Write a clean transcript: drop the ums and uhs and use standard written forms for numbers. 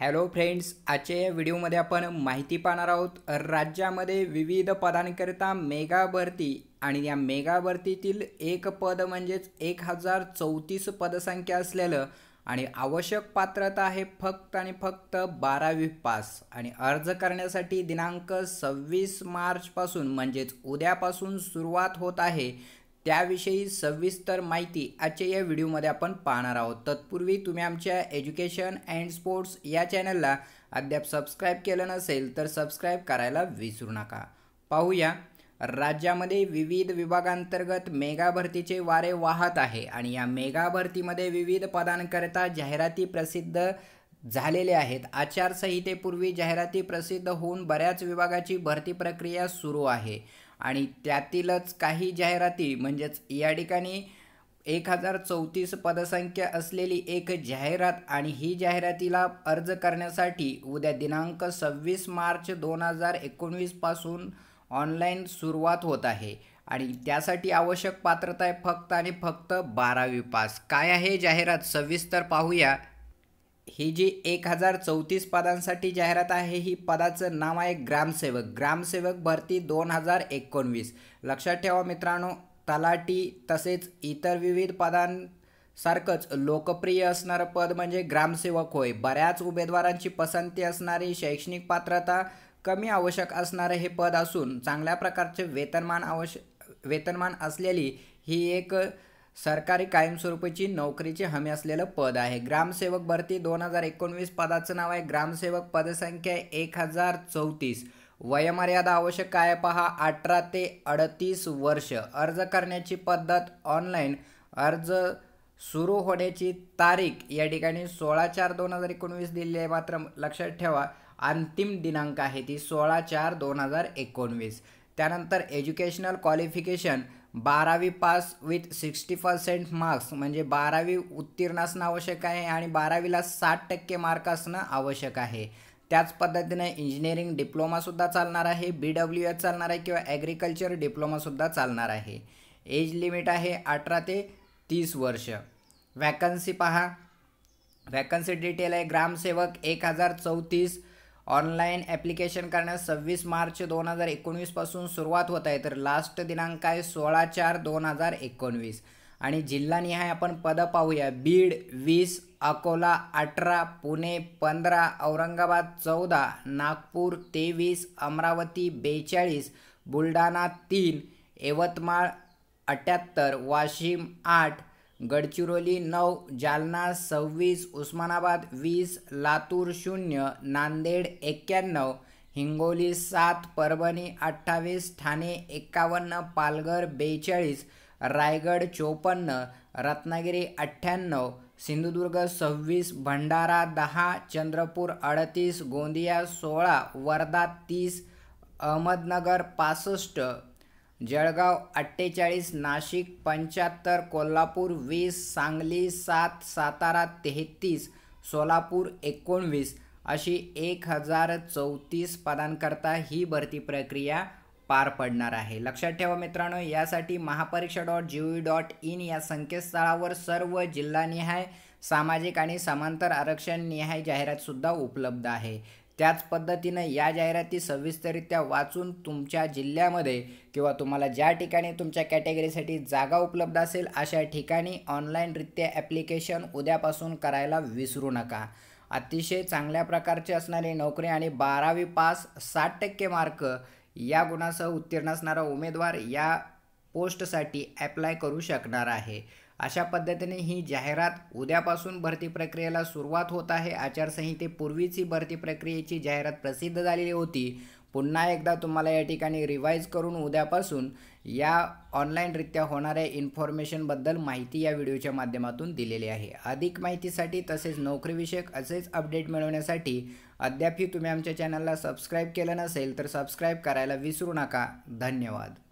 Hello friends, आजच्या या व्हिडिओमध्ये आपण माहिती पाहणार आहोत राज्यामध्ये विविध पदांकरिता मेगा भरती आणि या मेगा भरतीतील एक पद म्हणजेच 1034 पदसंख्या असलेलं आणि आवश्यक पात्रता आहे फक्त आणि फक्त 12वी पास आणि अर्ज करण्यासाठी दिनांक 26 मार्च पासून म्हणजेच उद्यापासून सुरुवात होत आहे। त्याविषयी सविस्तर माहिती आजच्या या व्हिडिओमध्ये आपण पाहणार आहोत। तत्पूर्वी तुम्ही आमच्या एज्युकेशन अँड स्पोर्ट्स या चॅनलला अद्याप सबस्क्राइब केलं नसेल तर सबस्क्राइब करायला विसरू नका। पाहूया, राज्यामध्ये विविध विभागांतर्गत मेगा भरतीचे वारे वाहत आहे आणि या मेगा भरतीमध्ये विविध पदांकरिता जाहिराती प्रसिद्ध झालेले आहेत। आचारसंहितेपूर्वी जाहिराती प्रसिद्ध होऊन बऱ्याच विभागाची भरती प्रक्रिया सुरू आहे आणि त्यातीलच काही जाहिराती म्हणजेच या ठिकाणी 1034 पदसंख्या असलेली एक जाहिरात आणि ही जाहिरातीला अर्ज करण्यासाठी उद्या दिनांक 26 मार्च 2019 पासून ऑनलाईन सुरुवात होत आहे आणि त्यासाठी आवश्यक पात्रता आहे फक्त आणि फक्त 12वी पास। काय आहे जाहिरात सविस्तर पाहूया। ही जी 1034 पदांसाठी जाहिरात आहे, ही पदाचं नाव आहे ग्रामसेवक भरती 2019। लक्षात ठेवा मित्रांनो, तलाठी तसेच इतर विविध पदांसारखंच लोकप्रिय असणारं पद म्हणजे ग्रामसेवक होय। बऱ्याच उमेदवारांची पसंती असणारी, शैक्षणिक पात्रता कमी आवश्यक असणारे हे पद असून चांगल्या प्रकारचे वेतनमान असलेली ही एक सरकारी कायमस्वरूपीची नोकरीची हमी असलेलं पद आहे। ग्रामसेवक भरती 2019 पदाचं नाव आहे ग्रामसेवक, पदसंख्या 1034। वयोमर्यादा आवश्यक काय पहा, 18 ते 38 वर्ष। अर्ज करण्याची पद्धत ऑनलाईन, अर्ज सुरू होण्याची तारीख या ठिकाणी 16/4/2019 दिलेली आहे, मात्र लक्षात ठेवा अंतिम दिनांक आहे ती 16/4/2019। त्यानंतर एज्युकेशनल क्वालिफिकेशन 12वी पास विथ 60% मार्क्स म्हणजे 12वी उत्तीर्ण असणं आवश्यक आहे आणि 12वीला 60% मार्क असणं आवश्यक आहे। त्याच पद्धतीने इंजिनिअरिंग डिप्लोमासुद्धा चालणार आहे, BWS चालणार आहे किंवा ॲग्रिकल्चर डिप्लोमासुद्धा चालणार आहे। एज लिमिट आहे 18 ते 30 वर्ष। वॅकन्सी पहा, वॅकन्सी डिटेल आहे ग्रामसेवक 1034। ऑनलाईन ॲप्लिकेशन करण्यास 26 मार्च 2019 पासून सुरुवात होत आहे, तर लास्ट दिनांक आहे 16/4/2019 आणि जिल्हानिहाय आपण पदं पाहूया। बीड 20, अकोला 18, पुणे 15, औरंगाबाद 14, नागपूर 23, अमरावती 42, बुलढाणा 3, यवतमाळ 78, वाशिम 8, गडचिरोली 9, जालना 26, उस्मानाबाद 20, लातूर 0, नांदेड 91, हिंगोली 7, परभणी 28, ठाणे 51, पालघर 42, रायगड 54, रत्नागिरी 98, सिंधुदुर्ग 26, भंडारा 10, चंद्रपूर 38, गोंदिया 16, वर्धा 30, अहमदनगर 65, जळगाव 48, नाशिक 75, कोल्हापूर 20, सांगली 7, सातारा 33, सोलापूर 19 अशी 1034 पदांकरता ही भरती प्रक्रिया पार पडणार आहे। लक्षात ठेवा मित्रांनो, यासाठी महापरीक्षा.gov.in या संकेतस्थळावर सर्व जिल्हानिहाय सामाजिक आणि समांतर आरक्षण निहाय जाहिरातसुद्धा उपलब्ध आहे। त्याच पद्धतीने या जाहिराती सविस्तररित्या वाचून तुमच्या जिल्ह्यामध्ये किंवा तुम्हाला ज्या ठिकाणी तुमच्या कॅटेगरीसाठी जागा उपलब्ध असेल अशा ठिकाणी ऑनलाईनरित्या ॲप्लिकेशन उद्यापासून करायला विसरू नका। अतिशय चांगल्या प्रकारची असणारी नोकरी आणि 12वी पास 60% मार्क या गुणासह उत्तीर्ण असणारा उमेदवार या पोस्टसाठी ॲप्लाय करू शकणार आहे। अशा पद्धतीने ही जाहिरात उद्यापासून भरती प्रक्रियेला सुरुवात होत आहे। आचारसंहितेपूर्वीच ही भरती प्रक्रियेची जाहिरात प्रसिद्ध झालेली होती। पुन्हा एकदा तुम्हाला या ठिकाणी रिवाईज करून उद्यापासून या ऑनलाईनरित्या होणाऱ्या इन्फॉर्मेशनबद्दल माहिती या व्हिडिओच्या माध्यमातून दिलेली आहे। अधिक माहितीसाठी तसेच नोकरीविषयक असेच अपडेट मिळवण्यासाठी अद्यापही तुम्ही आमच्या चॅनलला सबस्क्राईब केलं नसेल तर सबस्क्राईब करायला विसरू नका। धन्यवाद।